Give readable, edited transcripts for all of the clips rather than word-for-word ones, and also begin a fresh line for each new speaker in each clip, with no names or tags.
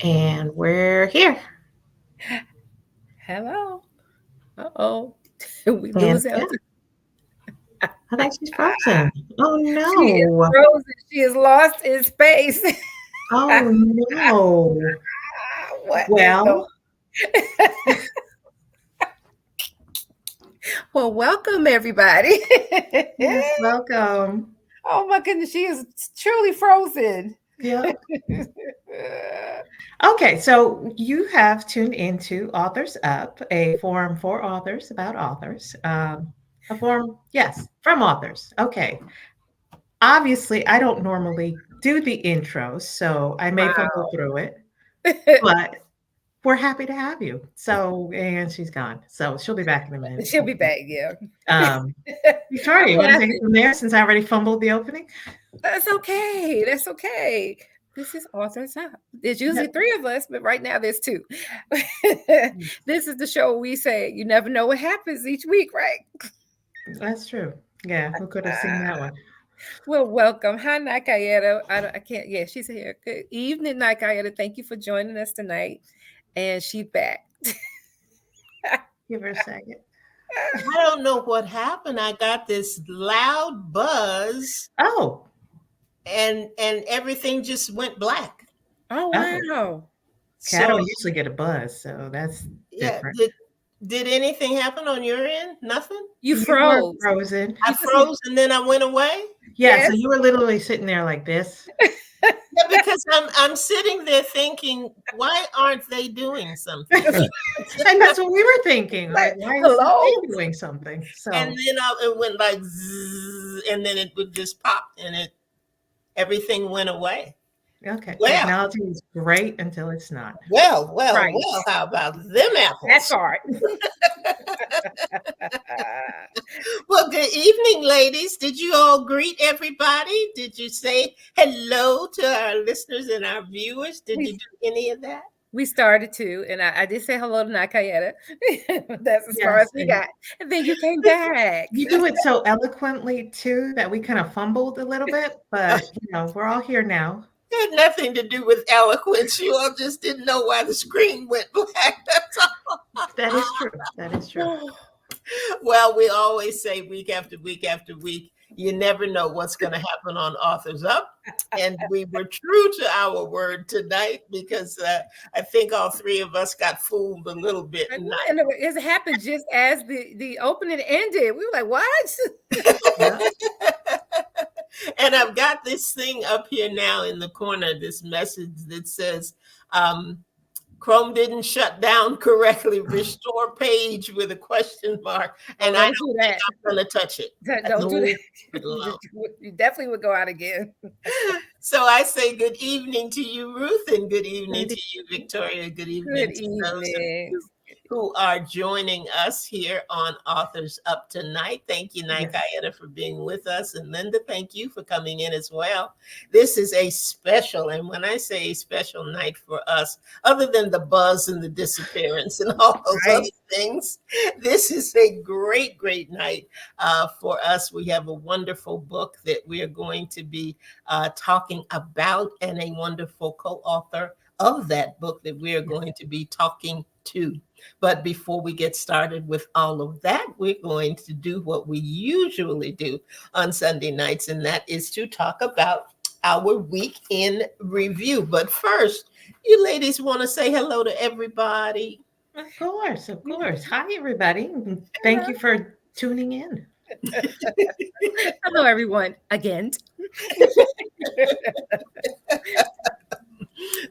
And we're here.
Hello. Uh-oh. We
And
lose
yeah,
Elton.
I think she's frozen. Oh
She is
no.
frozen. She is lost in space.
Oh no.
What is going
Well,
Well, welcome everybody.
yes, welcome.
Oh my goodness, she is truly frozen.
Yep. Okay, so you have tuned into Authors Up, a forum for authors about authors. A forum, yes, from authors. Okay. Obviously, I don't normally do the intros, so I may
Wow.
fumble through it, but we're happy to have you. So, and she's gone. So she'll be back in a minute.
She'll be back, yeah.
Um, Victoria,
I'm
you want to take
laughing.
it from there since I already fumbled the opening?
That's okay. That's okay. This is Authors Up. There's usually
Yep.
3 of us, but right now there's 2. This is the show we say you never know what happens each week, right?
That's true. Yeah, who could have seen that one?
Well, welcome. Hi, Nakayeta. I can't. Yeah, she's here. Good evening, Nakayeta. Thank you for joining us tonight. And she's back.
Give her a second.
I don't know what happened. I got this loud buzz
Oh,
and everything just went black.
Oh, wow.
okay, I don't
So
usually get a buzz, so that's
yeah,
different.
did anything happen on your end? Nothing?
You
You were
froze.
frozen.
I froze and then I went away?
Yeah,
Yes.
so you were literally sitting there like this.
Yeah, because I'm sitting there thinking, why aren't they doing something?
And that's what we were thinking. Like, why is
Hello?
he doing something? So
And then it went like zzz, and then it would just pop and everything went away.
okay,
Well.
technology is great until it's not.
Well,
Right.
how about them apples?
That's hard.
Well, good evening, ladies. Did you all greet everybody? Did you say hello to our listeners and our viewers? Did you do any of that?
We started to, and I did say hello to Nakayeta. That's as far
Yes,
as we
and
got. And then you came back.
you do it so eloquently too that we kind of fumbled a little bit, but we're all here now.
It had nothing to do with eloquence. You all just didn't know why the screen went black. That's all.
That is true. That is true.
Well, we always say week after week after week, you never know what's going to happen on Authors Up. And we were true to our word tonight because I think all 3 of us got fooled a little bit.
And it happened just as the opening ended. We were like, what?
Yeah.
And I've got this thing up here now in the corner, this message that says, Chrome didn't shut down correctly. Restore page with a question mark. And I don't think I'm going to touch it.
Don't do that. You definitely would go out again.
So I say good evening to you, Ruth, and good evening to you, Victoria. Good evening to those of you who are joining us here on Authors Up tonight. Thank you, Nakayeta, for being with us. And Linda, thank you for coming in as well. This is a special, and when I say a special night for us, other than the buzz and the disappearance and all those other things, this is a great, great night for us. We have a wonderful book that we are going to be talking about, and a wonderful co-author of that book that we are going to be talking to. But before we get started with all of that, we're going to do what we usually do on Sunday nights, and that is to talk about our week in review. But first, you ladies want to say hello to everybody.
Of course, of course. Hi, everybody. Thank
Hello.
you for tuning in.
Hello, everyone. Again.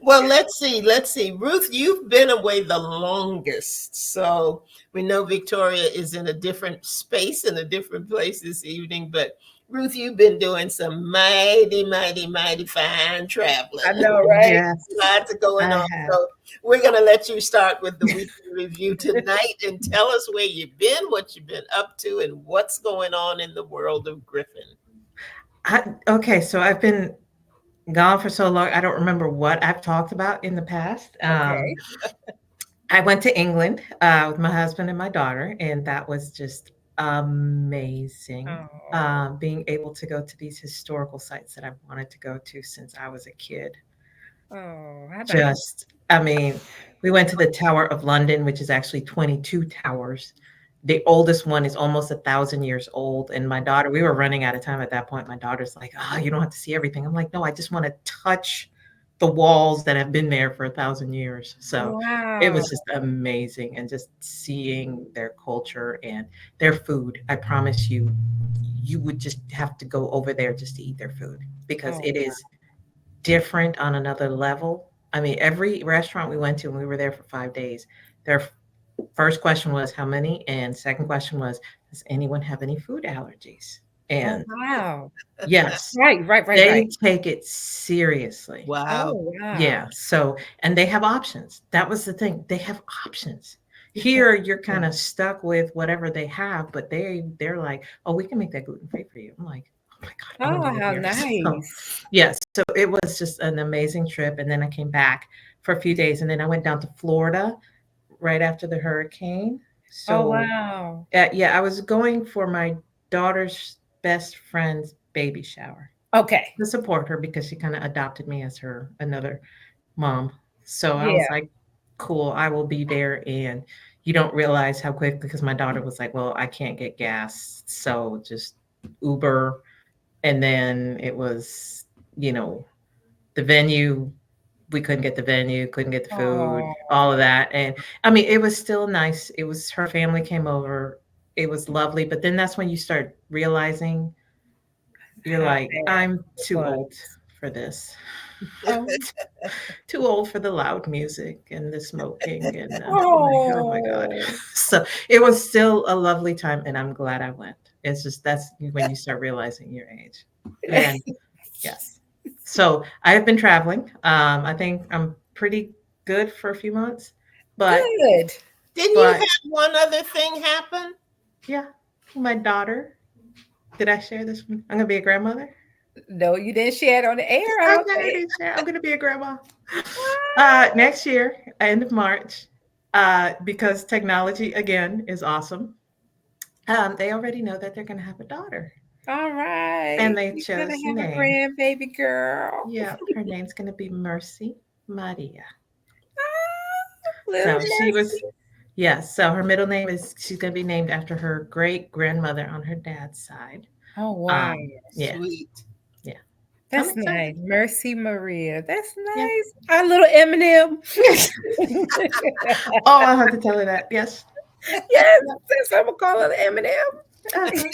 Well, let's see. Let's see. Ruth, you've been away the longest. So we know Victoria is in a different space, in a different place this evening. But Ruth, you've been doing some mighty, mighty, mighty fine traveling.
I know, right?
Yes,
Lots going
I
on.
have.
So we're going to let you start with the weekly review tonight and tell us where you've been, what you've been up to, and what's going on in the world of Griffin.
Okay, so I've been gone for so long. I don't remember what I've talked about in the past.
Okay.
I went to England with my husband and my daughter, and that was just amazing.
Oh,
Being able to go to these historical sites that I've wanted to go to since I was a kid.
oh, how nice.
Just, I mean, we went to the Tower of London, which is actually 22 towers. The oldest one is almost 1,000 years old. And my daughter, we were running out of time at that point. My daughter's like, "Oh, you don't have to see everything." I'm like, "No, I just want to touch the walls that have been there for 1,000 years." So it
Wow.
was just amazing. And just seeing their culture and their food. I promise you, you would just have to go over there just to eat their food because
Oh,
it is different on another level. I mean, every restaurant we went to, and we were there for 5 days, their first question was how many, and second question was, does anyone have any food allergies?
oh,
And
wow.
yes,
Right, right, right,
they
right.
take it seriously.
Wow.
Oh, wow.
Yeah. So, and they have options. That was the thing. They have options. Here, you're kind of stuck with whatever they have, but they're like, "Oh, we can make that gluten free for you." I'm like, "Oh my god, I want to
Oh,
live
how
here." So,
nice.
yes. So it was just an amazing trip, and then I came back for a few days, and then I went down to Florida right after the hurricane.
Oh,
So,
wow.
yeah, I was going for my daughter's best friend's baby shower
Okay.
to support her because she kind of adopted me as her another mom. So I was
Yeah.
like, cool, I will be there. And you don't realize how quick, because my daughter was like, well, I can't get gas. So just Uber. And then it was, you know, the venue. We couldn't get the venue, couldn't get the food, all of
Oh,
that. And I mean, it was still nice. It was her family came over. It was lovely. But then that's when you start realizing you're
how
like,
bad
I'm
it
too
was.
old for this.
Oh,
Too old for the loud music and the smoking, and I'm like, oh my god.
oh.
So it was still a lovely time, and I'm glad I went. It's just that's when you start realizing your age. And yes, so I have been traveling. I think I'm pretty good for a few months, but
Good.
Didn't you
but
have one other thing happen?
yeah, my daughter. Did I share this one? I'm gonna be a grandmother.
No, you didn't share it on the air, I don't
Okay, I
think.
didn't share. I'm gonna be a grandma.
Ah,
Next year, end of March, because technology again is awesome. They already know that they're going to have a daughter,
all
and
right.
they
You're gonna
chose the
have a
name.
grandbaby girl.
Yeah, her name's going to be Mercy Maria.
Little
So she
Mercy.
was, yes. So her middle name is she's going to be named after her great grandmother on her dad's side.
Oh wow.
Yeah,
Sweet.
yeah. I'm
That's
excited.
nice. Mercy Maria. That's
Yeah.
nice. Our little Eminem.
Oh, I'll have to tell her that. Yes.
Yes, that's what I'm gonna call it Eminem.
Uh-huh.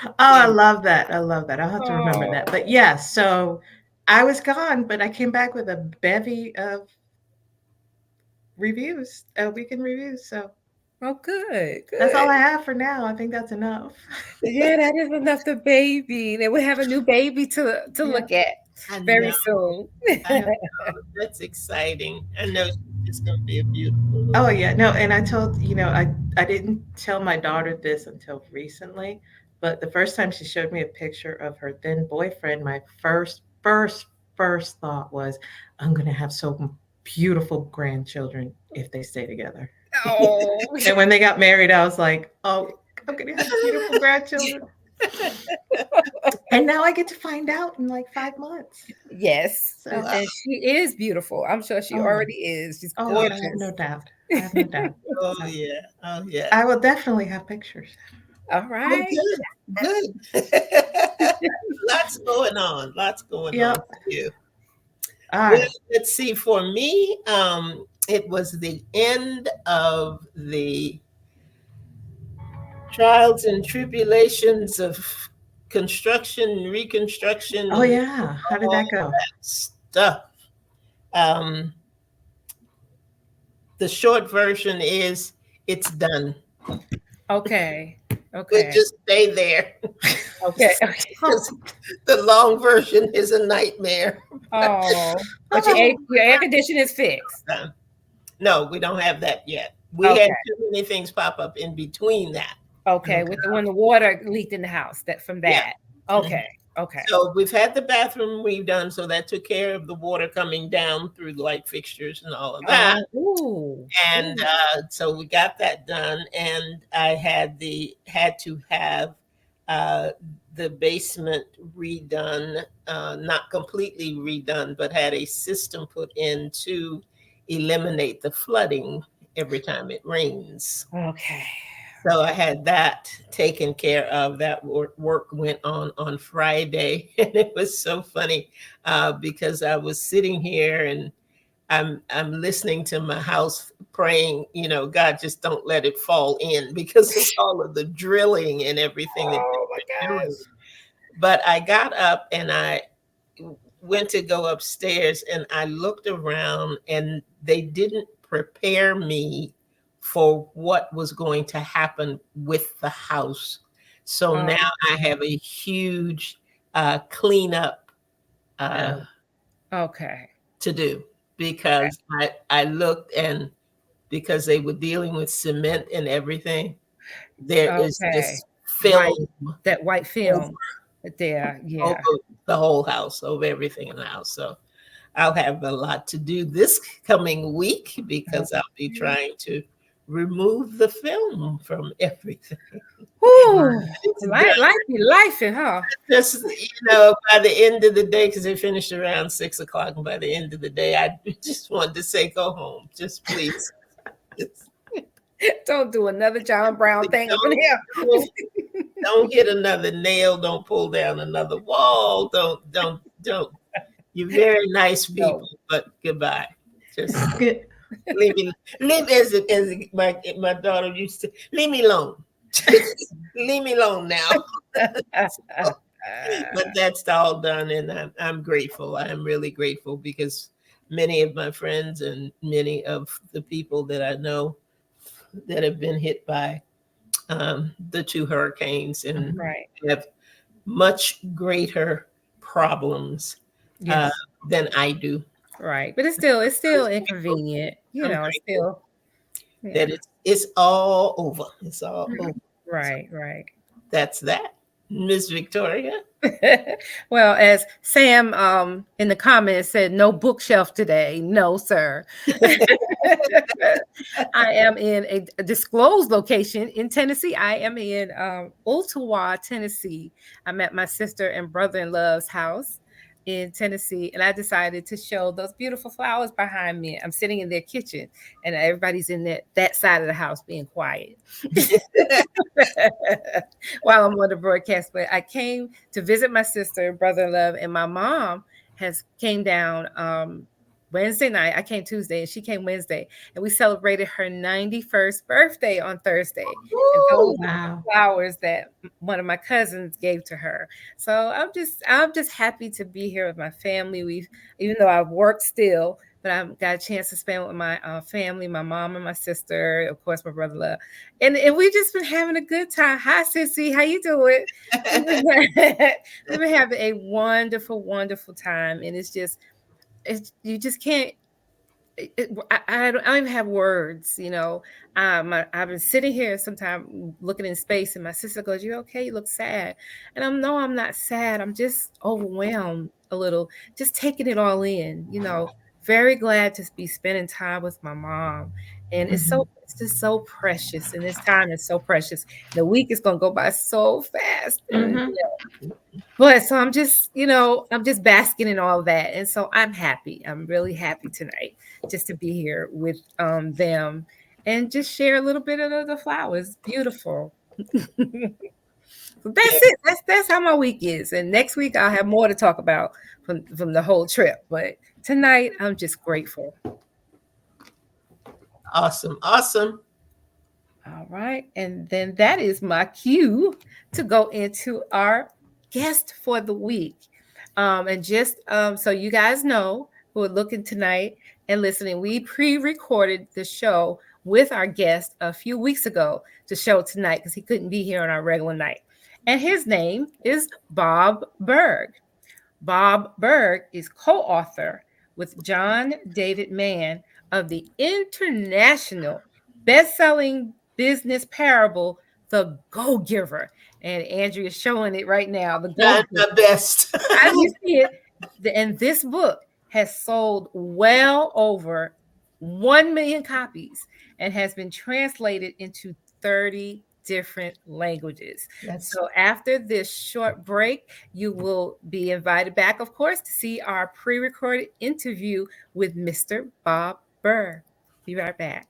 Oh, I love that. I love that. I'll have to remember that. But
Oh,
yeah, so I was gone, but I came back with a bevy of reviews, weekend reviews. So
oh, good,
that's all
good.
I have for now. I think that's enough.
Yeah, that is enough to baby. Then we have a new baby to
Yeah,
look at
I know.
very soon.
I
yeah.
know. That's exciting. I know it's going to be a beautiful
Oh
little.
yeah, no, and I told I didn't tell my daughter this until recently, but the first time she showed me a picture of her then boyfriend, my first thought was, I'm gonna have so beautiful grandchildren if they stay together.
Oh,
And when they got married, I was like, oh, I'm gonna have beautiful grandchildren. And now I get to find out in like 5 months.
yes.
So,
And she is beautiful. I'm sure she
oh,
already is. She's
oh, I have no
gorgeous.
doubt. I have no doubt.
Oh,
So
yeah. Oh, yeah.
I will definitely have pictures.
All
Oh,
right.
good. Good. Lots going on. Lots going on
Yep.
for you.
All
Well,
right.
let's see. For me, it was the end of the trials and tribulations of construction, reconstruction,
Oh
and
yeah. How did
all
that go?
that stuff. Um, the short version is it's done.
Okay.
We'll
Okay.
just stay there
Okay. Okay.
because the long version is a nightmare.
Oh, but
Oh,
your air conditioner is fixed.
No, we don't have that yet. We had
Okay.
too many things pop up in between that.
Okay.
okay.
With when the water leaked in the house, that from
Yeah.
that.
Mhm.
Okay. Okay.
So we've had the bathroom redone, so that took care of the water coming down through the light fixtures and all of that.
Oh, ooh.
And
Ooh.
so we got that done, and I had to have uh, the basement redone, not completely redone, but had a system put in to eliminate the flooding every time it rains.
Okay.
So I had that taken care of. That work went on Friday, and it was so funny because I was sitting here and I'm listening to my house praying, God, just don't let it fall in because of all of the drilling and everything that
Oh my
they're doing.
gosh.
But I got up and I went to go upstairs and I looked around and they didn't prepare me for what was going to happen with the house. So
Oh,
now I have a huge cleanup uh,
Oh,
okay.
to do
Okay.
because I looked and because they were dealing with cement and everything, there is
Okay.
this
White,
film
that white
over,
film there.
over
Yeah.
the whole house, over everything in the house. So I'll have a lot to do this coming week because I'll be
Okay.
trying to remove the film from everything.
Whew.
It's
Life
done.
be life, huh?
Just by the end of the day, because they finished around 6 o'clock, and by the end of the day, I just wanted to say, "Go home, just please." Just
Don't do another John Brown thing up in here.
don't, don't hit another nail. Don't pull down another wall. Don't. You're very nice
No.
people, but goodbye. Just
good.
leave me. Leave as my daughter used to. Leave me alone. Just leave me alone now. So, but that's all done, and I'm grateful. I'm really grateful because many of my friends and many of the people that I know that have been hit by the two hurricanes and
Mhm.
Right.
have much greater problems uh,
Yes.
than I do.
Right. But it's
I'm
still
grateful.
inconvenient.
I'm
It's
grateful
still
that
yeah.
it's all over. It's all over. So
Right, right.
that's that, Miss Victoria.
Well, as Sam in the comments said, no bookshelf today. No, sir. I am in a disclosed location in Tennessee. I am in Ottawa, Tennessee. I'm at my sister and brother-in-law's house in Tennessee, and I decided to show those beautiful flowers behind me. I'm sitting in their kitchen, and everybody's in that side of the house being quiet while I'm on the broadcast. But I came to visit my sister and brother-in-law, and my mom has came down Wednesday night. I came Tuesday and she came Wednesday, and we celebrated her 91st birthday on Thursday. And those
Woo!
are
Wow.
the flowers that one of my cousins gave to her. So I'm just happy to be here with my family. We've Even though I've worked still, but I've got a chance to spend with my family, my mom and my sister, of course, my brother love. And we've just been having a good time. Hi, Sissy, how you doing? We've been having a wonderful, wonderful time, and you just can't. I don't even have words, I've been sitting here sometime looking in space, and my sister goes, "You okay? You look sad." And I'm not sad. I'm just overwhelmed a little, just taking it all in. Very glad to be spending time with my mom, and
Mhm.
it's just so precious, and this time is so precious. The week is gonna go by so fast, and
Mhm.
but so I'm just basking in all of that. And so I'm happy. I'm really happy tonight just to be here with them and just share a little bit of the flowers. Beautiful. So that's it. That's how my week is. And next week I'll have more to talk about from the whole trip. But tonight I'm just grateful.
Awesome. Awesome.
All right. And then that is my cue to go into our guest for the week. And just so you guys know who are looking tonight and listening, we pre recorded the show with our guest a few weeks ago to show tonight because he couldn't be here on our regular night. And his name is Bob Burg. Bob Burg is co author with John David Mann of the international best selling business parable, The Go Giver. And Andrea is showing it right now. The Go
Trying
Giver.
my best.
As you see it, and this book has sold well over 1 million copies and has been translated into 30 different languages. So after this short break, you will be invited back, of course, to see our pre-recorded interview with Mr. Bob Burg. Be right back.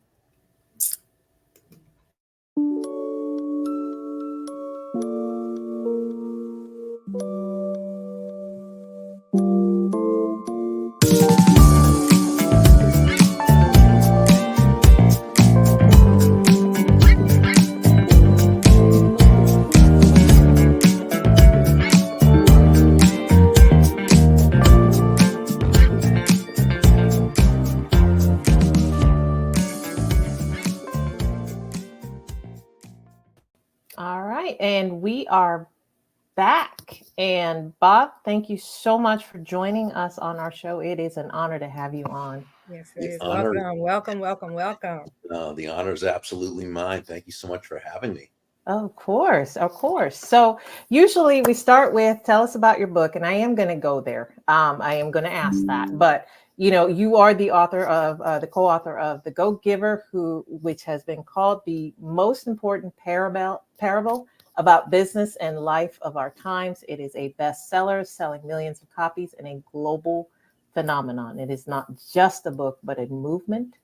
All right, and we are back. And Bob, thank you so much for joining us on our show. It is an honor to have you on.
Yes, it is. Welcome.
The honor is absolutely mine. Thank you so much for having me.
Of course, of course. So usually we start with tell us about your book, and I am going to go there. I am going to ask that, but you are the author of the co-author of The Go Giver, which has been called the most important parable about business and life of our times. It is a bestseller, selling millions of copies, and a global phenomenon. It is not just a book, but a movement.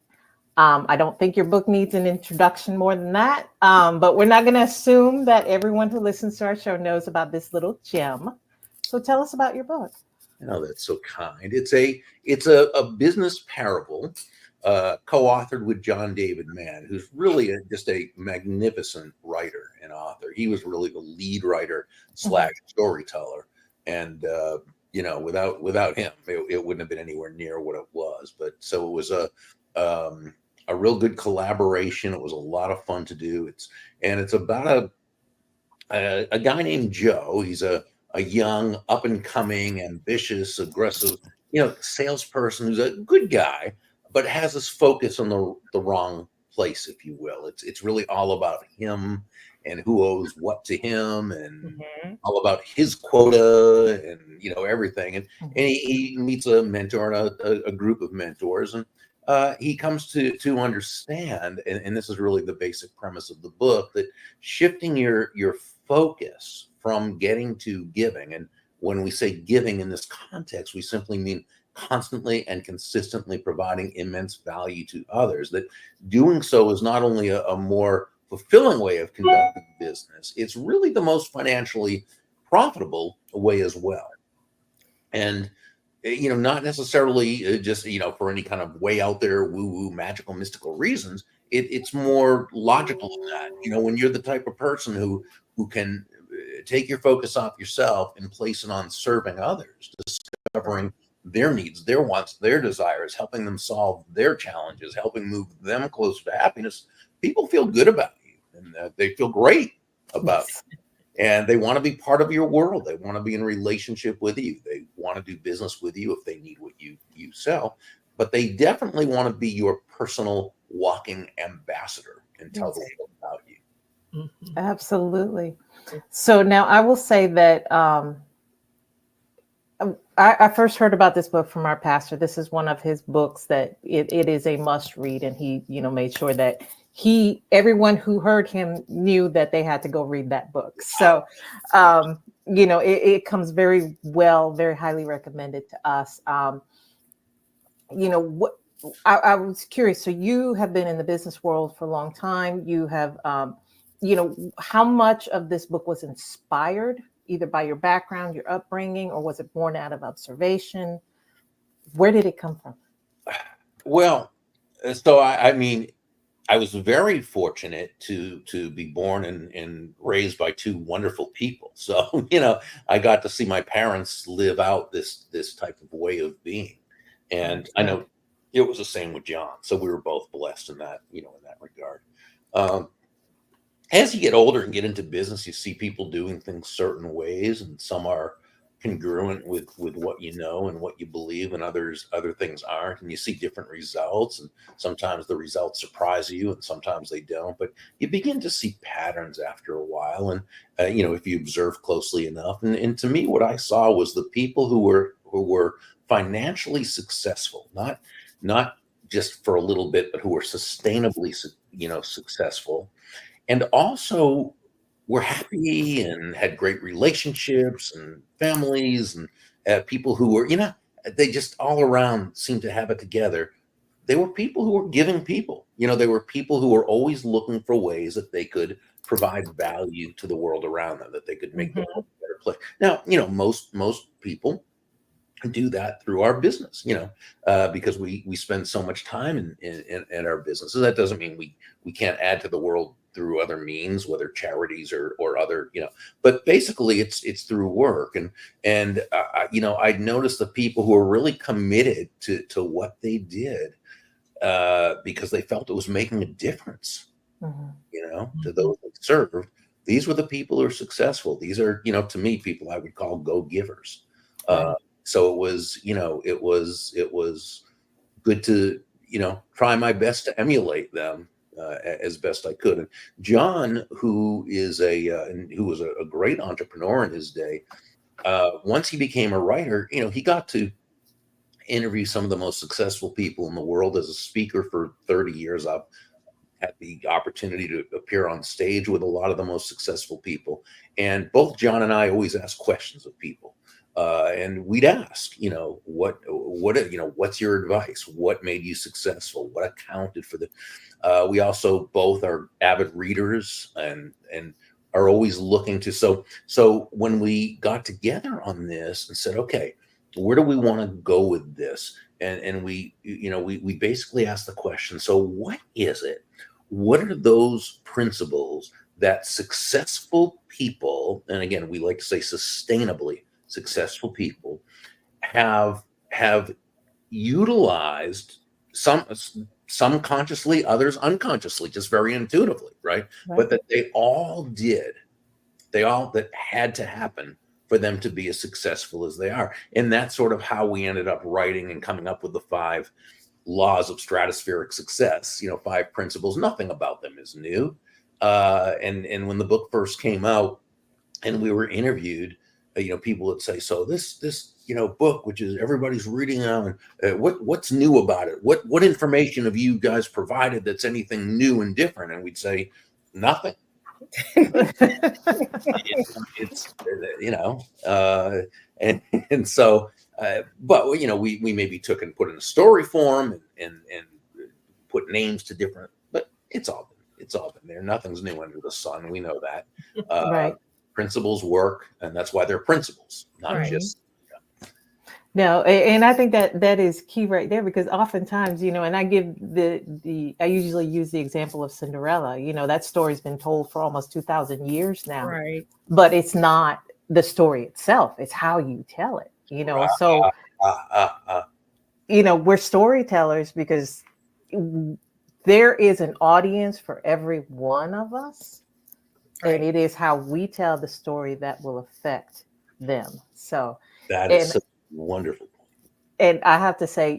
I don't think your book needs an introduction more than that, but we're not going to assume that everyone who listens to our show knows about this little gem. So tell us about your book.
That's so kind. It's a business parable, co-authored with John David Mann, who's really just a magnificent writer and author. He was really the lead writer / storyteller, and without him, it wouldn't have been anywhere near what it was. But so it was a real good collaboration. It was a lot of fun to do. It's about a guy named Joe. He's a young, up and coming, ambitious, aggressive, salesperson who's a good guy, but has this focus on the wrong place, if you will. It's really all about him and who owes what to him, and all about his quota, and everything. And he meets a mentor and a group of mentors, and he comes to understand, and this is really the basic premise of the book, that shifting your focus from getting to giving. And when we say giving in this context, we simply mean constantly and consistently providing immense value to others. That doing so is not only a more fulfilling way of conducting business, it's really the most financially profitable way as well. And not necessarily just for any kind of way out there woo-woo magical mystical reasons. It's more logical than that. When you're the type of person who can take your focus off yourself and place it on serving others, discovering their needs, their wants, their desires, helping them solve their challenges, helping move them closer to happiness, people feel good about you, and they feel great about you. And they want to be part of your world. They want to be in relationship with you. They want to do business with you if they need what you sell. But they definitely want to be your personal walking ambassador and tell the world about you.
Absolutely. So now I will say that I first heard about this book from our pastor. This is one of his books that it is a must read. And he, made sure that everyone who heard him knew that they had to go read that book. So, it comes very well, very highly recommended to us. What I was curious. So you have been in the business world for a long time. You have
how much of this book was inspired either by your background, your upbringing, or was it born out of observation? Where did it come from?
Well, so I mean, I was very fortunate to be born and raised by two wonderful people. So I got to see my parents live out this type of way of being, and I know it was the same with John. So we were both blessed in that in that regard. As you get older and get into business, you see people doing things certain ways, and some are congruent with what you know and what you believe, and other things aren't, and you see different results, and sometimes the results surprise you and sometimes they don't, but you begin to see patterns after a while, and if you observe closely enough, and to me what I saw was the people who were financially successful, not just for a little bit, but who were sustainably successful, and also were happy and had great relationships and families, and people who were, they just all around seemed to have it together. They were people who were giving people. They were people who were always looking for ways that they could provide value to the world around them, that they could make the world a better place. Now, most people do that through our business, because we spend so much time in our businesses. That doesn't mean we can't add to the world through other means, whether charities or other, but basically it's through work. And I'd noticed the people who were really committed to what they did, because they felt it was making a difference, to those they served. These were the people who are successful. These are, to me, people I would call go-givers. So it was good to, try my best to emulate them as best I could. And John, who was a great entrepreneur in his day, once he became a writer, he got to interview some of the most successful people in the world. As a speaker for 30 years, I've had the opportunity to appear on stage with a lot of the most successful people. And both John and I always ask questions of people. And we'd ask, what's your advice? What made you successful? What accounted for the? We also both are avid readers and are always looking to. So when we got together on this and said, okay, where do we want to go with this? And we basically asked the question. So what is it? What are those principles that successful people, and again, we like to say sustainably successful people, have utilized, some consciously, others unconsciously, just very intuitively, right? But that they all that had to happen for them to be as successful as they are. And that's sort of how we ended up writing and coming up with the 5 laws of stratospheric success, 5 principles. Nothing about them is new. And when the book first came out and we were interviewed, people would say, so this book, which is everybody's reading now, and what's new about it? What information have you guys provided that's anything new and different? And we'd say, nothing. It's and so, but we maybe took and put in a story form and put names to different, but it's all been there. Nothing's new under the sun. We know that.
Right.
Principles work, and that's why they're principles, not just.
No, and I think that is key right there, because oftentimes, and I give I usually use the example of Cinderella. That story's been told for almost 2,000 years now,
right?
But it's not the story itself; it's how you tell it. So we're storytellers because there is an audience for every one of us. Right. And it is how we tell the story that will affect them. So
that is such a wonderful point.
And I have to say,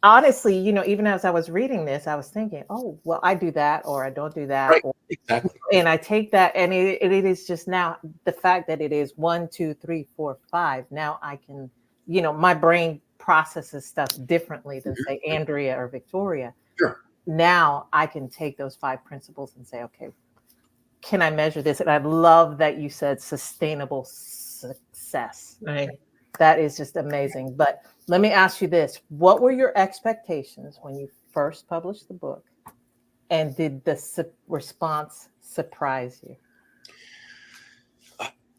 honestly, even as I was reading this, I was thinking, oh, well, I do that, or I don't do that.
Right. Exactly.
And I take that, and it is just now the fact that it is 1, 2, 3, 4, 5. Now I can, my brain processes stuff differently than say Andrea or Victoria.
Sure.
Now I can take those 5 principles and say, okay, can I measure this? And I love that you said sustainable success.
Right.
That is just amazing. But let me ask you this. What were your expectations when you first published the book? And did the response surprise you?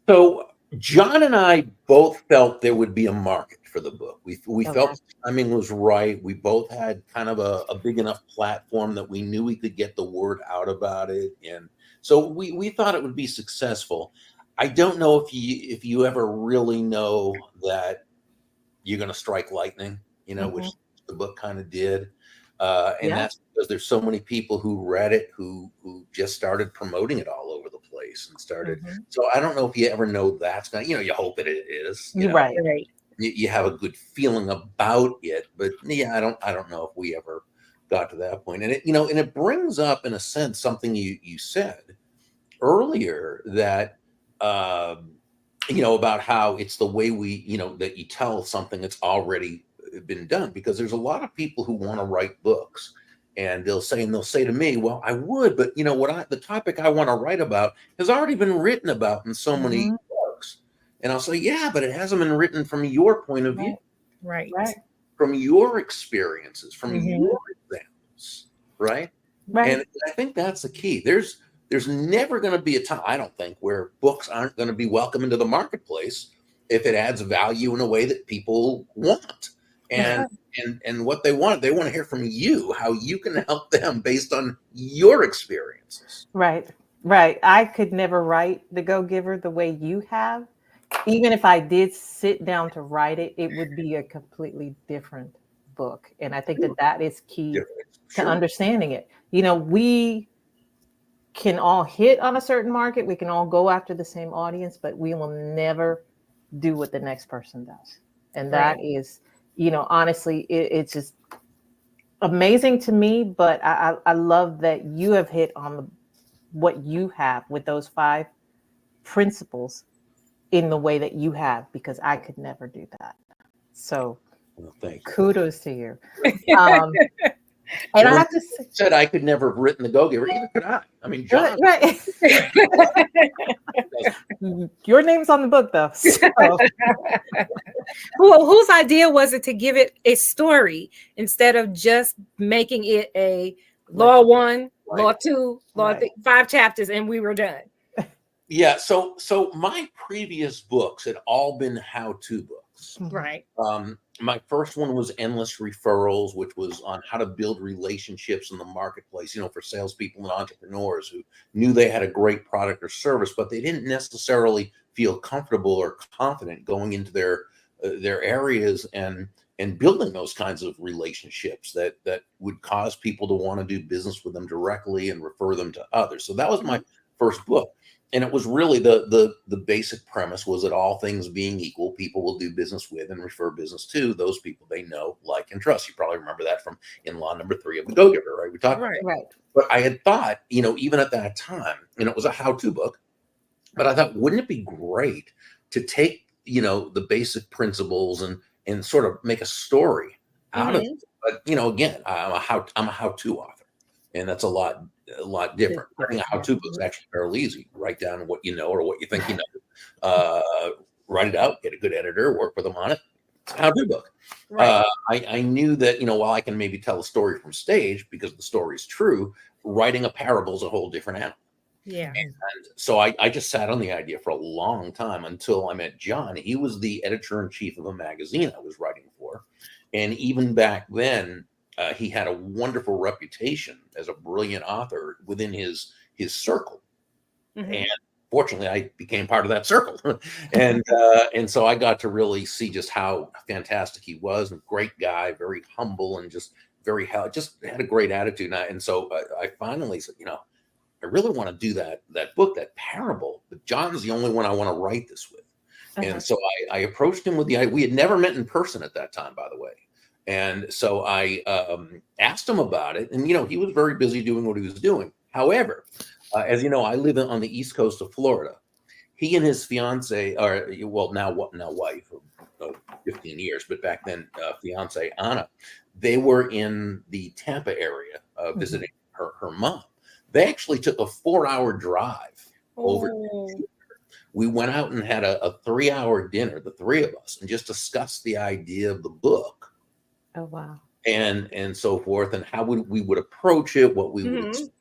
So John and I both felt there would be a market for the book. We
Okay.
felt the timing was right. We both had kind of a big enough platform that we knew we could get the word out about it. And so we thought it would be successful. I don't know if you ever really know that you're going to strike lightning, which the book kind of did. And that's because there's so many people who read it who just started promoting it all over the place and started. So I don't know if you ever know that's going to, you hope it is.
Right.
You have a good feeling about it, but yeah, I don't know if we ever got to that point. And it brings up in a sense something you said earlier that about how it's the way that you tell something that's already been done, because there's a lot of people who want to write books and they'll say to me, well, I would, but the topic I want to write about has already been written about in so many books. And I'll say, yeah, but it hasn't been written from your point of view,
right,
from your experiences, from your examples, right? And I think that's the key. There's never going to be a time, I don't think, where books aren't going to be welcome into the marketplace if it adds value in a way that people want. And what they want to hear from you, how you can help them based on your experiences.
Right. I could never write The Go-Giver the way you have. Even if I did sit down to write it, it would be a completely different book. And I think that is key to understanding it. We can all hit on a certain market. We can all go after the same audience, but we will never do what the next person does. And that is, honestly, it's just amazing to me. But I love that you have hit on what you have with those 5 principles in the way that you have, because I could never do that. So kudos to you. And I have to say,
said I could never have written The Go-Giver. Either could I. I mean, John.
Right. Your name's on the book, though. So.
Whose idea was it to give it a story instead of just making it a law 1, law 2, law 5 chapters, and we were done?
Yeah. So my previous books had all been how-to books.
Right.
My first one was Endless Referrals, which was on how to build relationships in the marketplace, for salespeople and entrepreneurs who knew they had a great product or service, but they didn't necessarily feel comfortable or confident going into their areas and building those kinds of relationships that would cause people to want to do business with them directly and refer them to others. So that was my first book. And it was really the basic premise was that all things being equal, people will do business with and refer business to those people they know, like, and trust. You probably remember that from in law number 3 of The Go-Giver, right? We talked about that.
Right.
But I had thought, even at that time, and it was a how-to book, but I thought, wouldn't it be great to take, the basic principles and sort of make a story out of it? But, again, I'm a how-to author, and that's a lot different. Writing a how-to book is actually fairly easy. Write down what you know or what you think you know. Write it out, get a good editor, work with them on it. It's a how-to book. Right. I knew that, while I can maybe tell a story from stage because the story is true, writing a parable is a whole different animal.
Yeah.
And so I just sat on the idea for a long time until I met John. He was the editor-in-chief of a magazine I was writing for. And even back then, he had a wonderful reputation as a brilliant author within his circle. And fortunately, I became part of that circle. and so I got to really see just how fantastic he was. A great guy, very humble, and just just had a great attitude. And so I finally said, I really want to do that book, that parable, but John's the only one I want to write this with. And so I approached him with the idea. We had never met in person at that time, by the way. And so I asked him about it, and he was very busy doing what he was doing. However, as you know, I live on the East Coast of Florida. He and his fiance, now wife of 15 years, but back then fiance Anna, they were in the Tampa area visiting her mom. They actually took a 4-hour drive over to we went out and had a 3-hour dinner, the 3 of us, and just discussed the idea of the book.
Oh, wow.
and so forth, and how we would approach it, what we would expect.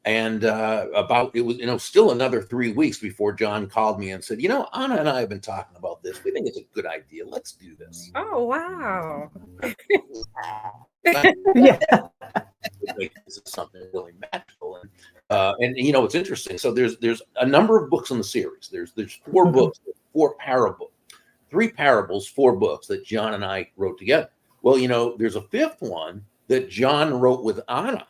And about it was, still another 3 weeks before John called me and said, Anna and I have been talking about this. We think it's a good idea. Let's do this.
Oh, wow.
Yeah.
This is something really magical, and it's interesting. So there's a number of books in the series. There's 4 books, 4 parables, 3 parables, 4 books that John and I wrote together. Well, there's a 5th one that John wrote with Anna.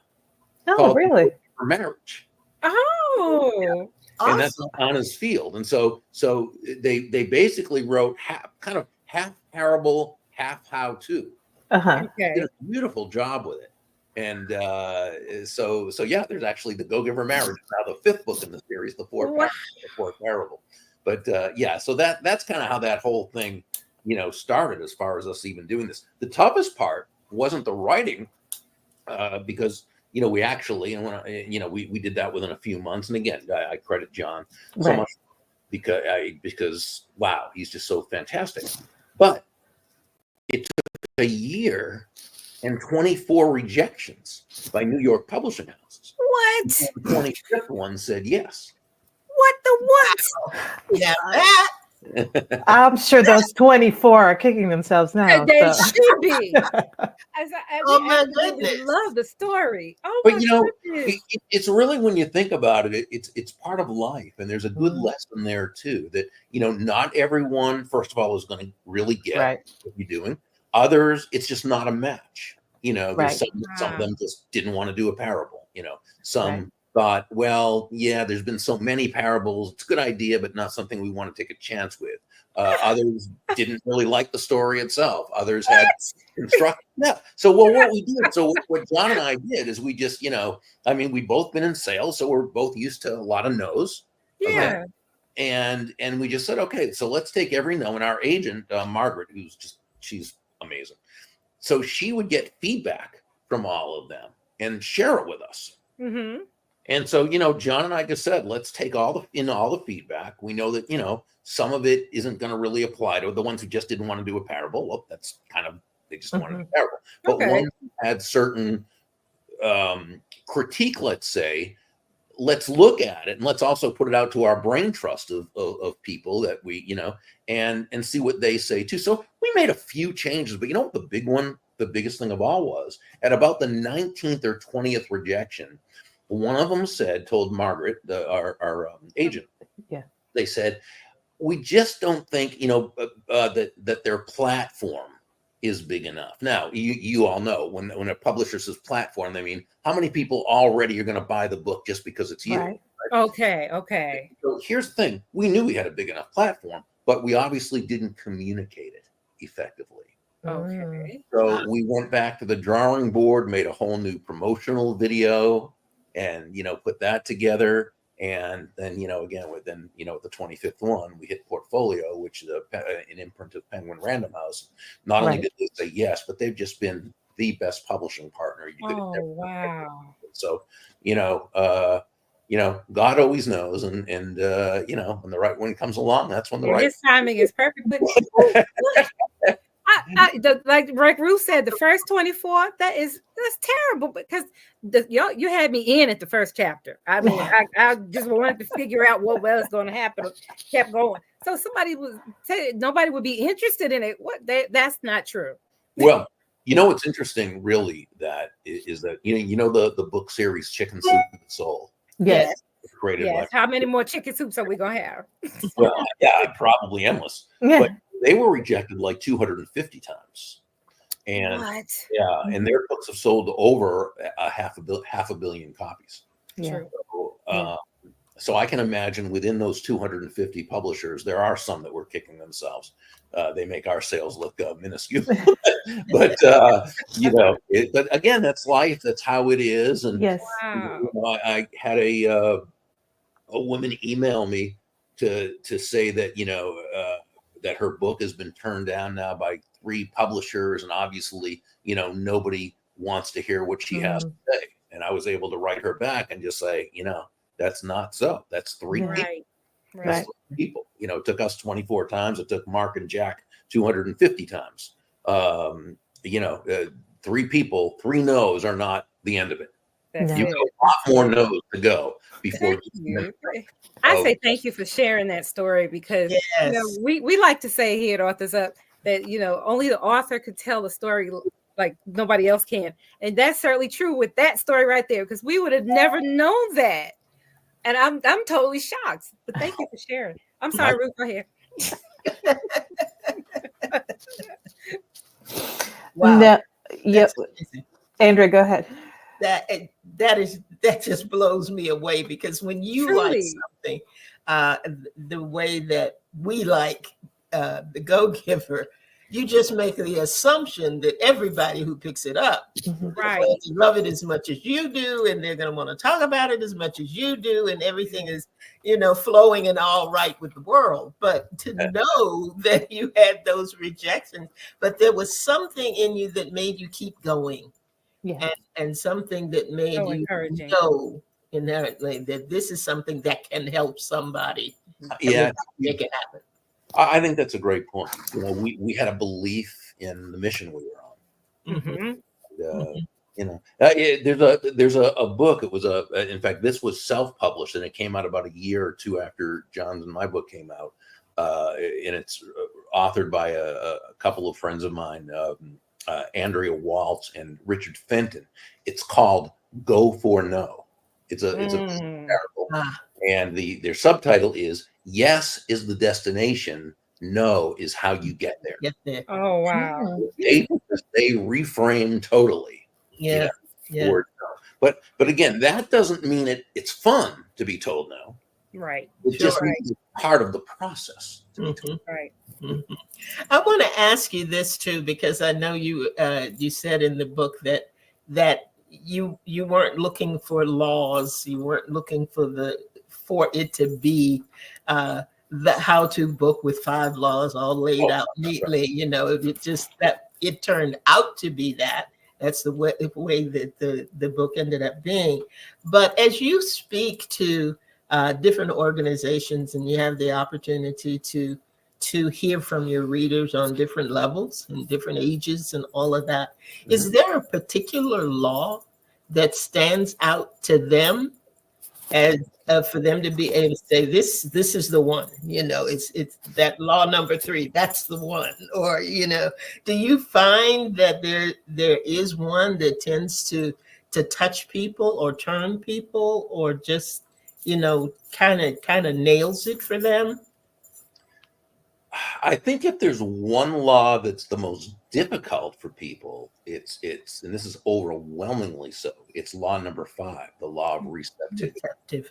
Oh, really?
For marriage.
Oh,
Awesome.
And that's Anna's field. And so they basically wrote half parable, half how to.
Uh-huh.
okay.
Did a beautiful job with it. And so yeah, there's actually the Go Giver Marriage, now the 5th book in the series, the 4th parable. But yeah, so that's kind of how that whole thing, started as far as us even doing this. The toughest part wasn't the writing, because we actually, and when we did that within a few months. And again, I credit John so much because wow, he's just so fantastic. But it took a year and 24 rejections by New York publishing houses.
What?
And the 25th one said yes.
What the what?
Yeah, that.
I'm sure those 24 are kicking themselves now.
They
so.
should be.
Oh, my
absolutely
goodness.
love the story. Oh,
But
my goodness.
it's really, when you think about it, it's part of life, and there's a good lesson there too. That not everyone, first of all, is going to really get what you're doing. Others, it's just not a match. There's some of them just didn't want to do a parable. Some thought, well, yeah, there's been so many parables. It's a good idea, but not something we want to take a chance with. Others didn't really like the story itself. Others had construction. Yeah. So, what we did, what John and I did is we just, we've both been in sales, so we're both used to a lot of no's.
Yeah.
Okay? And we just said, okay, so let's take every no. And our agent, Margaret, she's amazing. So she would get feedback from all of them and share it with us.
Mm-hmm.
And so, John and I just said, let's take all the feedback. We know that, some of it isn't going to really apply to the ones who just didn't want to do a parable. Well, that's kind of, they just wanted to do a parable. But ones who had certain critique, let's say, let's look at it and let's also put it out to our brain trust of people that we, and see what they say too. So we made a few changes, but what the biggest thing of all was, at about the 19th or 20th rejection, one of them told Margaret, our agent, they said, we just don't think, that their platform is big enough. Now, you all know when a publisher says platform, they mean how many people already are going to buy the book just because it's you.
Right.
Okay.
So here's the thing. We knew we had a big enough platform, but we obviously didn't communicate it effectively.
Okay.
So we went back to the drawing board, made a whole new promotional video, and put that together. And then again with the 25th one, we hit Portfolio, which is an imprint of Penguin Random House. Not only did they say yes, but they've just been the best publishing partner you could ever.
Wow.
So God always knows, and when the right one comes along, that's when the right.
His timing is perfect. But like Ruth said, the first 24, that's terrible, because you had me in at the first chapter. I mean, I just wanted to figure out what was going to happen. Kept going. So nobody would be interested in it. That's not true.
Well, what's interesting, really, that is that the book series Chicken Soup for the Soul.
Yes.
Created.
Yes. How many more chicken soups are we gonna have?
Well, yeah, probably endless.
Yeah.
But they were rejected like 250 times. And and their books have sold over half a billion copies.
Yeah.
So I can imagine within those 250 publishers, there are some that were kicking themselves. They make our sales look minuscule, but but again, that's life. That's how it is. And
yes,
I had a woman email me to say that that her book has been turned down now by 3 publishers, and obviously nobody wants to hear what she has to say. And I was able to write her back and just say, that's not so. That's 3 people.
Right.
People. It took us 24 times. It took Mark and Jack 250 times. 3 people, 3 no's are not the end of it.
That's
You
it.
have a lot more no's to go before
Thank you.
you.
I say thank you for sharing that story because you know, we like to say here at Authors Up that only the author could tell a story like nobody else can, and that's certainly true with that story right there because we would have never known that, and I'm totally shocked. But thank you for sharing. I'm sorry, Ruth. Go ahead.
Wow. No, yep. Andrea, go ahead.
That just blows me away because when you like something, the way that we like the Go-Giver, you just make the assumption that everybody who picks it up
right
love it as much as you do, and they're going to want to talk about it as much as you do, and everything is flowing and all right with the world. But to know that you had those rejections, but there was something in you that made you keep going.
Yeah.
And something that made you know inherently that this is something that can help somebody.
Yeah,
make it happen.
I think that's a great point. We had a belief in the mission we were on. There's a book. It was in fact, this was self-published, and it came out about a year or two after John's and my book came out, and it's authored by a couple of friends of mine. Andrea Waltz and Richard Fenton. It's called "Go for No." It's a parable, and their subtitle is "Yes is the destination, no is how you get there."
Oh wow!
They reframe totally.
Yeah.
Word no. But again, that doesn't mean it's fun to be told no.
Right.
It just means it's part of the process.
Right.
Mm-hmm. I want to ask you this too, because I know you said in the book that you weren't looking for laws, you weren't looking for it to be the how-to book with 5 laws all laid out neatly. It just that it turned out to be that. That's the way that the book ended up being. But as you speak to different organizations and you have the opportunity to hear from your readers on different levels and different ages and all of that, is there a particular law that stands out to them as for them to be able to say this is the one? It's that law number 3, that's the one. Or do you find that there is one that tends to touch people or turn people or just kind of nails it for them?
I think if there's one law that's the most difficult for people, it's and this is overwhelmingly so, it's law number 5, the law of receptivity. I can't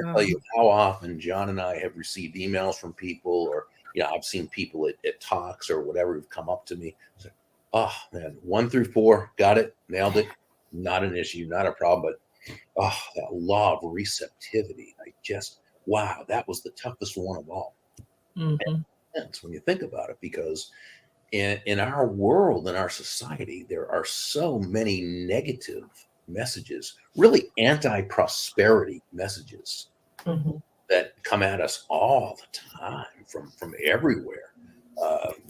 tell you how often John and I have received emails from people, or I've seen people at talks or whatever who've come up to me and said, "Oh man, 1 through 4, got it, nailed it, not an issue, not a problem." But that law of receptivity, wow, that was the toughest one of all. When you think about it, because in our world, in our society, there are so many negative messages, really anti-prosperity messages that come at us all the time from everywhere.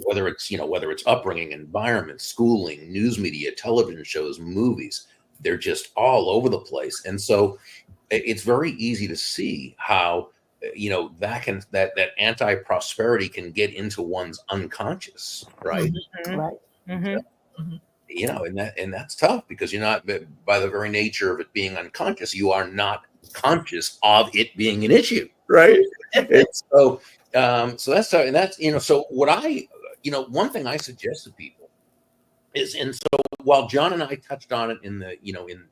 Whether it's upbringing, environment, schooling, news media, television shows, movies, they're just all over the place. And so it's very easy to see how that anti-prosperity can get into one's unconscious, right?
Right.
And that's tough because you're not, by the very nature of it being unconscious, you are not conscious of it being an issue, right? And so that's how, and that's so what one thing I suggest to people is, and so while John and I touched on it in the in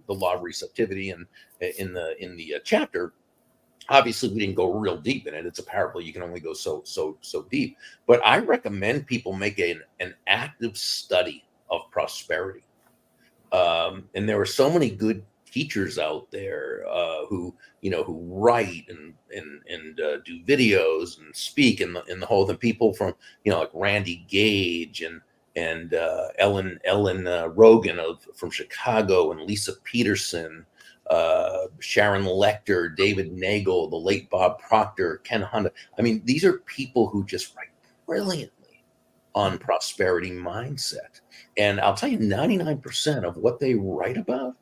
the law of receptivity and in the chapter. Obviously, we didn't go real deep in it. It's a parable. You can only go so deep. But I recommend people make an active study of prosperity. And there are so many good teachers out there who write and do videos and speak in the whole thing. People from like Randy Gage and Ellen Rogan from Chicago, and Lisa Peterson. Sharon Lecter, David Nagel, the late Bob Proctor, Ken Honda. I mean, these are people who just write brilliantly on prosperity mindset. And I'll tell you, 99% of what they write about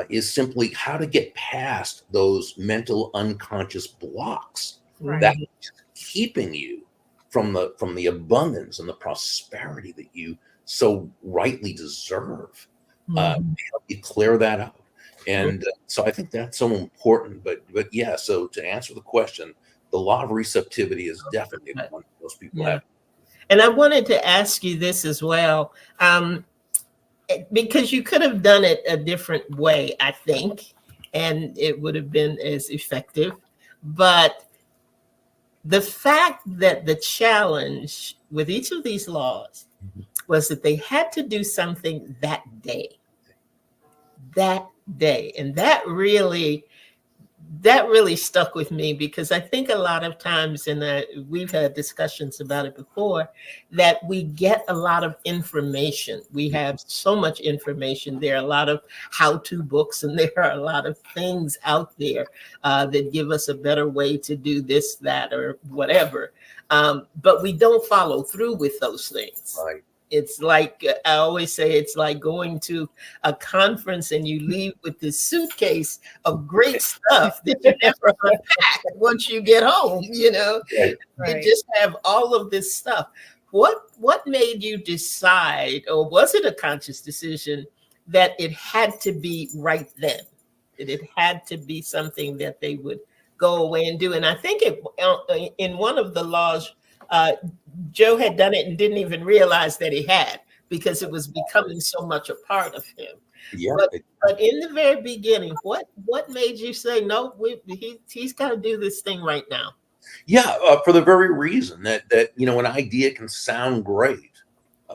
is simply how to get past those mental unconscious blocks that are keeping you from the abundance and the prosperity that you so rightly deserve. Help you clear that out. And so I think that's so important. But yeah, so to answer the question, the law of receptivity is definitely the one most people have.
And I wanted to ask you this as well, because you could have done it a different way, I think, and it would have been as effective. But the fact that the challenge with each of these laws was that they had to do something that day. And that really stuck with me, because I think a lot of times, and we've had discussions about it before, that we get a lot of information. We have so much information. There are a lot of how-to books, and there are a lot of things out there that give us a better way to do this, that, or whatever. But we don't follow through with those things.
Right.
It's like, I always say, it's like going to a conference and you leave with this suitcase of great stuff that you never unpack once you get home, you know.
Right.
You just have all of this stuff. What made you decide, or was it a conscious decision, that it had to be right then? That it had to be something that they would go away and do? And I think in one of the laws, Joe had done it and didn't even realize that he had, because it was becoming so much a part of him.
Yeah.
But in the very beginning, what made you say, no, he's got to do this thing right now?
Yeah, for the very reason that an idea can sound great,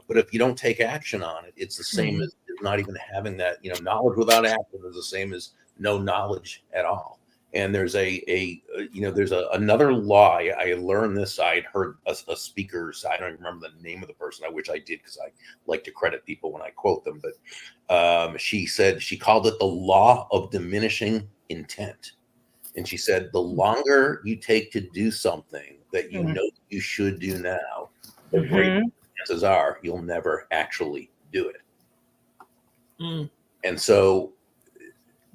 but if you don't take action on it, it's the same as not even having that. Knowledge without action is the same as no knowledge at all. And there's another law. I learned this. I had heard a speaker. I don't even remember the name of the person. I wish I did, because I like to credit people when I quote them. But she called it the law of diminishing intent. And she said, the longer you take to do something that you know you should do now, the greater chances are you'll never actually do it. And so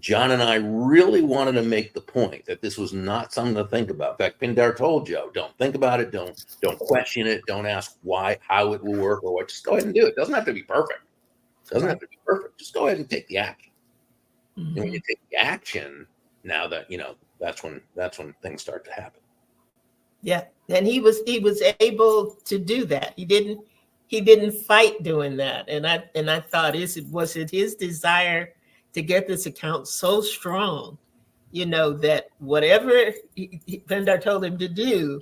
John and I really wanted to make the point that this was not something to think about. In fact, Pindar told Joe, don't think about it. Don't question it. Don't ask how it will work or what. Just go ahead and do it. It doesn't have to be perfect. Just go ahead and take the action. And when you take the action, now that, that's when things start to happen. Yeah.
And he was able to do that. He didn't fight doing that. And I thought, was it his desire to get this account so strong, that whatever Pindar told him to do,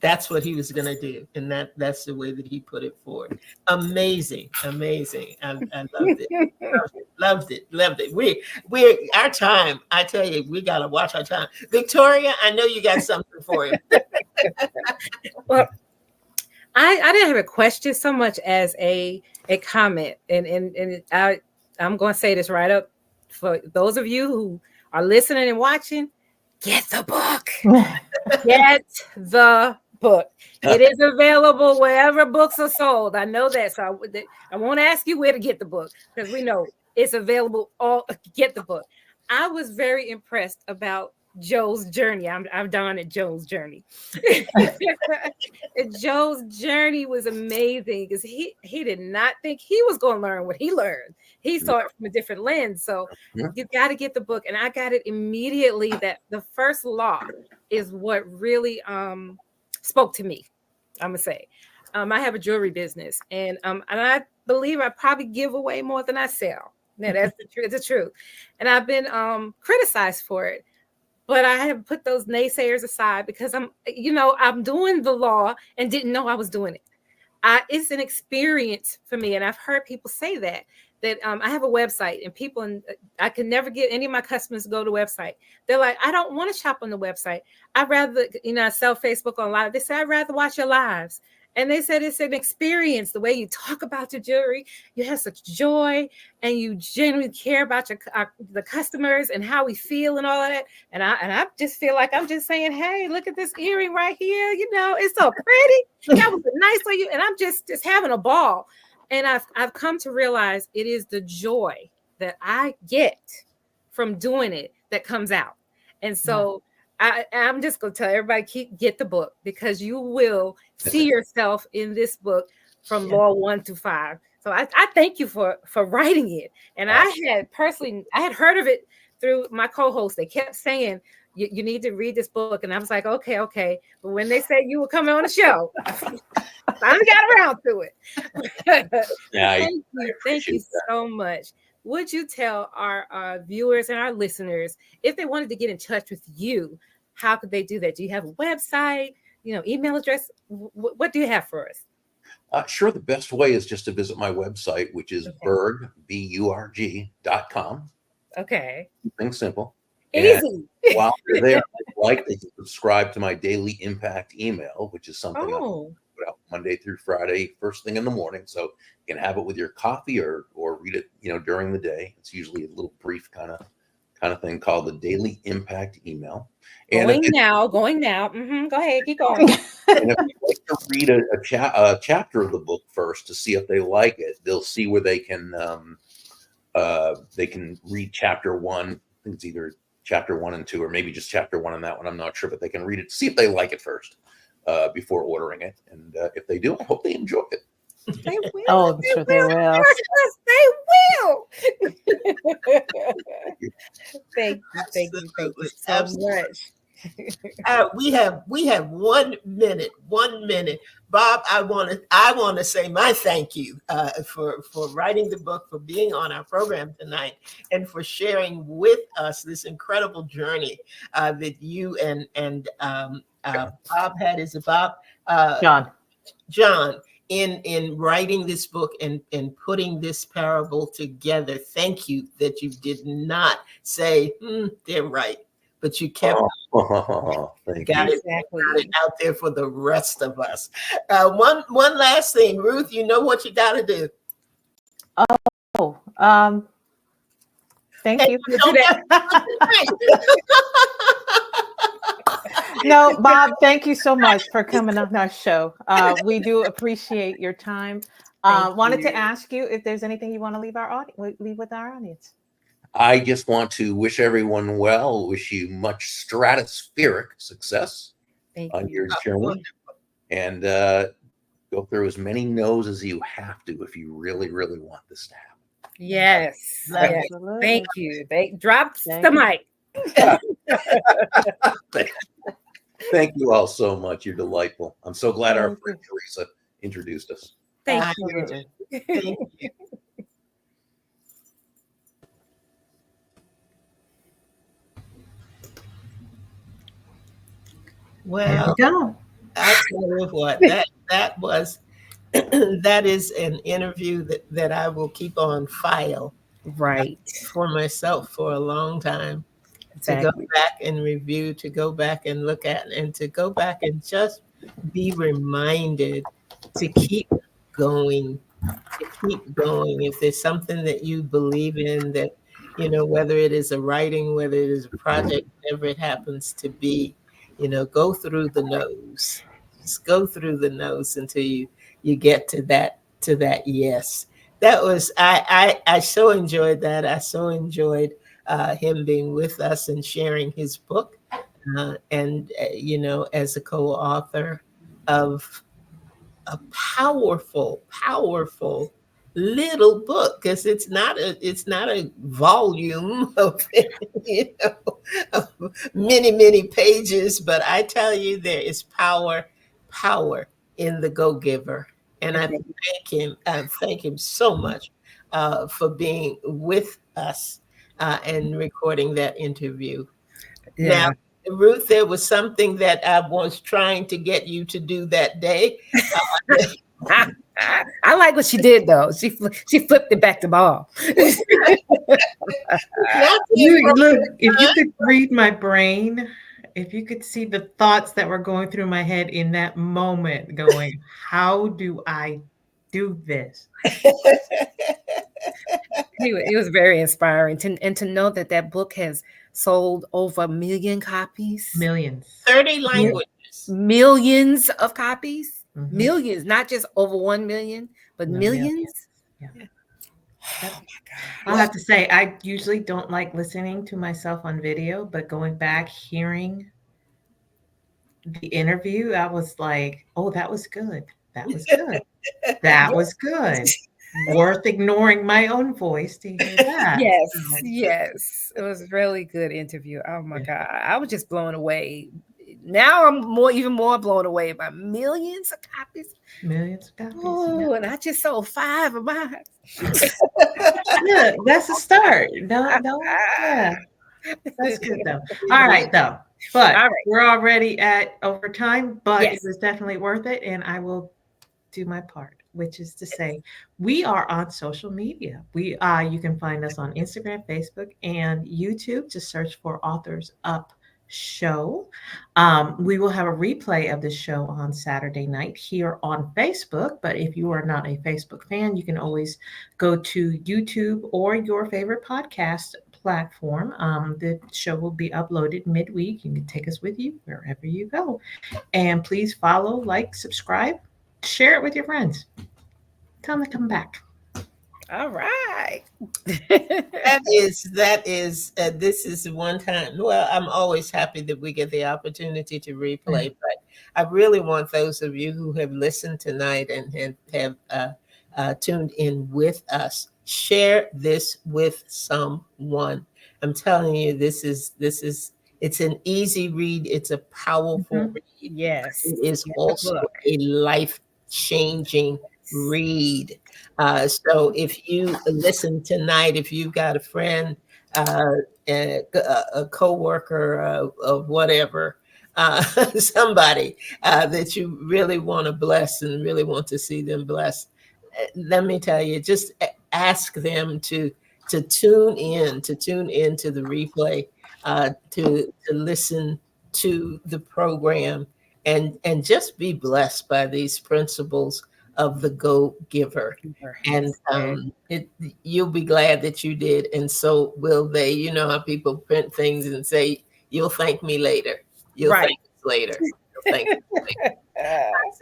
that's what he was going to do. And that's the way that he put it forward. Amazing. I loved it. Loved it. We're our time. I tell you, we got to watch our time. Victoria, I know you got something for him.
Well, I didn't have a question so much as a comment. And I'm going to say this right up for those of you who are listening and watching. Get the book. Get the book. It is available wherever books are sold. I know that. So I won't ask you where to get the book, because we know it's available. Get the book. I was very impressed about Joe's journey. I'm done at Joe's journey. Joe's journey was amazing, because he did not think he was going to learn what he learned. He saw it from a different lens. So you got to get the book. And I got it immediately, that the first law is what really spoke to me, I'm going to say. I have a jewelry business, and I believe I probably give away more than I sell. Now, that's the truth. And I've been criticized for it. But I have put those naysayers aside, because I'm doing the law and didn't know I was doing it. It's an experience for me. And I've heard people say that I have a website, and people, and I can never get any of my customers to go to the website. They're like, I don't want to shop on the website. I'd rather, I sell Facebook on live. They say, I'd rather watch your lives. And they said it's an experience. The way you talk about your jewelry, you have such joy, and you genuinely care about the customers and how we feel and all of that. And I just feel like I'm just saying, hey, look at this earring right here. You know, it's so pretty. That was nice of you. And I'm just having a ball. And I've come to realize it is the joy that I get from doing it that comes out. And so I'm just going to tell everybody, get the book, because you will see yourself in this book from law 1 to 5. So I thank you for writing it. And I had heard of it through my co-host. They kept saying, you need to read this book. And I was like, okay. But when they said you were coming on the show, I finally got around to it. Thank you so much. Would you tell our viewers and our listeners, if they wanted to get in touch with you, how could they do that? Do you have a website, email address? What do you have for us?
Sure. The best way is just to visit my website, which is Burg, BURG.com.
Okay.
Something simple.
Easy.
And while you're there, I'd like to subscribe to my daily impact email, which is something I put out Monday through Friday, first thing in the morning. So you can have it with your coffee or read it, during the day. It's usually a little brief kind of thing called the Daily Impact Email. And
going now. Go ahead, keep going.
And if you'd like to read a chapter of the book first to see if they like it, they'll see where they can read chapter 1. I think it's either chapter 1 and 2, or maybe just chapter 1 and that one. I'm not sure, but they can read it, see if they like it first before ordering it. And if they do, I hope they enjoy it.
They will.
Oh, I'm sure they will.
They will. Thank you so much.
We have 1 minute. Bob, I want to say my thank you for writing the book, for being on our program tonight, and for sharing with us this incredible journey that you and Bob had. Is it Bob? John. In writing this book and putting this parable together. Thank you that you did not say, they're right, but you kept got it out there for the rest of us. One last thing, Ruth, you know what you got to do.
Thank you. No, Bob, thank you so much for coming on our show. We do appreciate your time. Wanted to ask you if there's anything you want to leave with our audience.
I just want to wish everyone well, wish you much stratospheric success on your journey, and go through as many no's as you have to if you really, really want this to happen.
Yes. Thank you. Drop the mic.
Thank you all so much. You're delightful. I'm so glad our friend Teresa introduced us.
Thank you.
Thank you. Well, I tell you what, that was that is an interview that I will keep on file for myself for a long time. To go back and review, to go back and look at, and to go back and just be reminded to keep going. If there's something that you believe in, that, whether it is a writing, whether it is a project, whatever it happens to be, go through the no's. Just go through the no's until you get to that yes. That was, I so enjoyed that. I so enjoyed him being with us and sharing his book, and as a co-author of a powerful little book, because it's not a volume of of many pages, but I tell you, there is power in the Go-Giver, and I thank him so much for being with us and recording that interview. Now, Ruth, there was something that I was trying to get you to do that day.
I like what she did, though. She flipped it back to Bob.
Look, if you could read my brain, if you could see the thoughts that were going through my head in that moment, going, how do I do this?
It was very inspiring to know that that book has sold over 1 million copies.
Millions.
30 languages.
Millions of copies.
Mhm.
Millions, not just over 1 million, but
No,
millions.
yeah.
Oh
Yep.
my
I'll
gosh.
have to say, I usually don't like listening to myself on video, but going back, hearing the interview, I was like, oh, that was good. That was good. That was good. Worth ignoring my own voice to hear that.
Yes,
So,
yes. It was a really good interview. Oh my
yeah.
God. I was just blown away. Now I'm even more blown away by millions of copies.
Millions of copies. Yeah.
Oh, and I just sold 5 of mine.
Yeah, that's a start. No, no, yeah, that's good though. All right, though. But
All right.
we're already at overtime, but it
Yes.
was definitely worth it, and I will do my part, which is to say, we are on social media. You can find us on Instagram, Facebook, and YouTube. Just search for Authors Up Show. We will have a replay of the show on Saturday night here on Facebook. But if you are not a Facebook fan, you can always go to YouTube or your favorite podcast platform. The show will be uploaded midweek. You can take us with you wherever you go. And please follow, like, subscribe, share it with your friends. Tell them to come back.
All right.
This is one time. Well, I'm always happy that we get the opportunity to replay, but I really want those of you who have listened tonight and have tuned in with us, share this with someone. I'm telling you, it's an easy read. It's a powerful
Mhm.
read.
Yes.
It is
Get the
also
book.
a life changing read. So if you listen tonight, if you've got a friend, a coworker, of whatever, somebody that you really want to bless and really want to see them blessed, let me tell you, just ask them to tune in to the replay, to listen to the program, and just be blessed by these principles of the go giver. And
Yes.
you'll be glad that you did, and so will they. You know how people print things and say, "You'll thank me later. You'll
Right.
thank us later. You'll thank us later."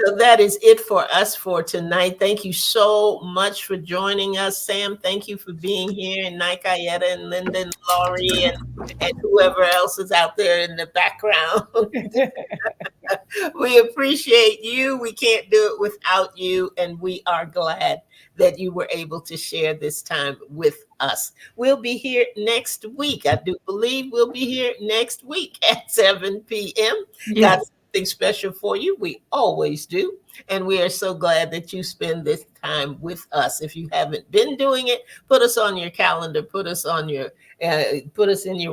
So that is it for us for tonight. Thank you so much for joining us, Sam. Thank you for being here, and Nikayetta and Linda and Laurie and whoever else is out there in the background. We appreciate you. We can't do it without you, and we are glad that you were able to share this time with us. We'll be here next week. I do believe we'll be here next week at 7 p.m. Got
Yes.
something special for you. We always do. And we are so glad that you spend this time with us. If you haven't been doing it, put us on your calendar, put us in your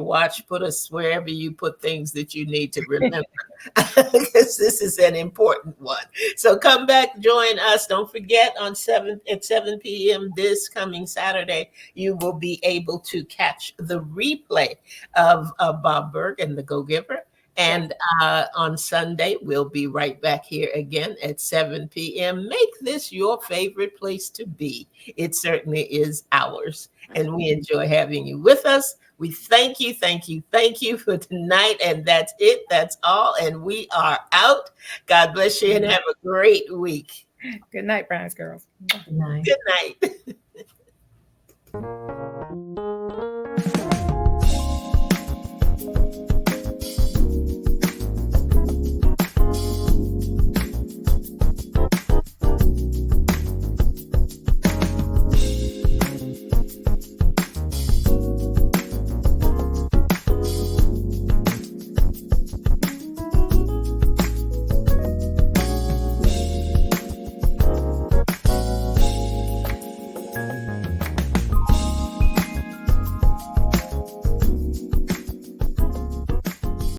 watch, put us wherever you put things that you need to remember. Because this is an important one. So come back, join us. Don't forget at 7 p.m. this coming Saturday, you will be able to catch the replay of Bob Burg and the Go Giver. And on Sunday, we'll be right back here again at 7 p.m. Make this your favorite place to be. It certainly is ours. And we enjoy having you with us. We thank you, thank you, thank you for tonight. And that's it. That's all. And we are out. God bless you and have a great week.
Good night, Brian's girls.
Good night.
Good night.